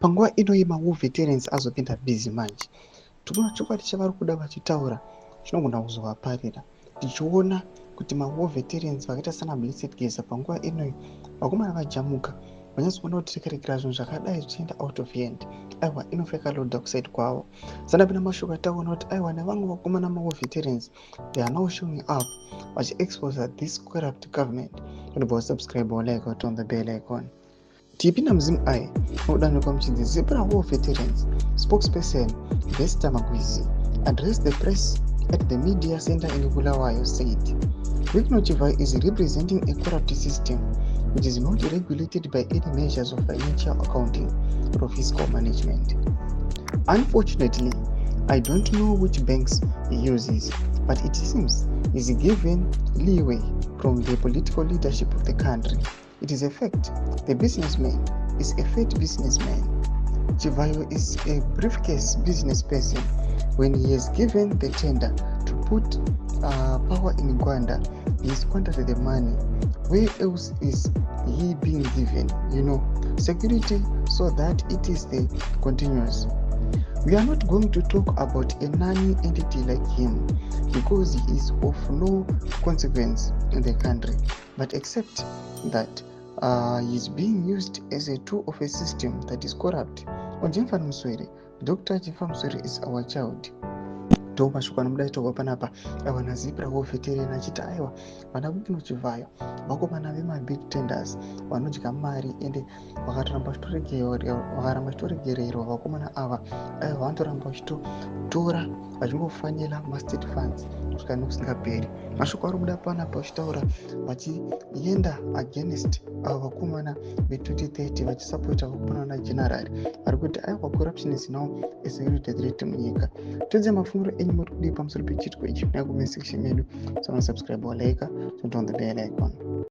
Panguva ino maWar veterans azopinda busy manje. Tinoona chokwadi chavari kuda vachitaura chinogona kuzovaparira. Tichiona kuti maWar veterans vakaita sana Blessed Geza panguva inoyi vakomana vajamuka vanyatsoona kuti tikaregera zvinhu zvakadai zvichienda out of hand, aiwa inofeka low dark side kwavo. Sandapinda mashoko ataona kuti aiwa nevamwe vakomana maWar veterans they are now showing up vachiexpose this corrupt government. Unobva subscribe or like or turn the bell icon. Tipinda muzimu aya unodanirwa muchinzi Zebra War Veterans spokesperson Vesta Magwizi addressed the press at the media center in Bulawayo said Wickenell Chivhayo is representing a corrupt system which is not regulated by any measures of financial accounting or fiscal management. Unfortunately, I don't know which banks he uses, but it seems he's given leeway from the political leadership of the country. It is a fact. The businessman is a fat businessman. Chivhayo is a briefcase business person. When he is given the tender to put power in Uganda, he squandered the money. Where else is he being given, security so that it is the continuous? We are not going to talk about a nanny entity like him because he is of no consequence in the country, but except that he is being used as a tool of a system that is corrupt. Dr. Jimfa Muswere is our child. Mashoko anomuda aitogwa panapa aiwa naZebra War Veteran achiti aiwa vana Wickenell Chivhayo vakomana vemabig tenders vanodya mari ende vakaramba vachitoregererwa vakomana ava aiwa vanotoramba vachitotora vachingofanyira mastate funds kusvika nekusingaperi. Mashoko ari kuda panapa vachitaura vachienda against ava vakomana ve2030 vachisapota vakomana nagenerari vari kuti aiwa corruption is now a security threat munyika. Todze mafunguro enyu muri kudii pamusoro pechitiko ichi? Nayo comment section medu. Subscribe or like, turn on the bell icon.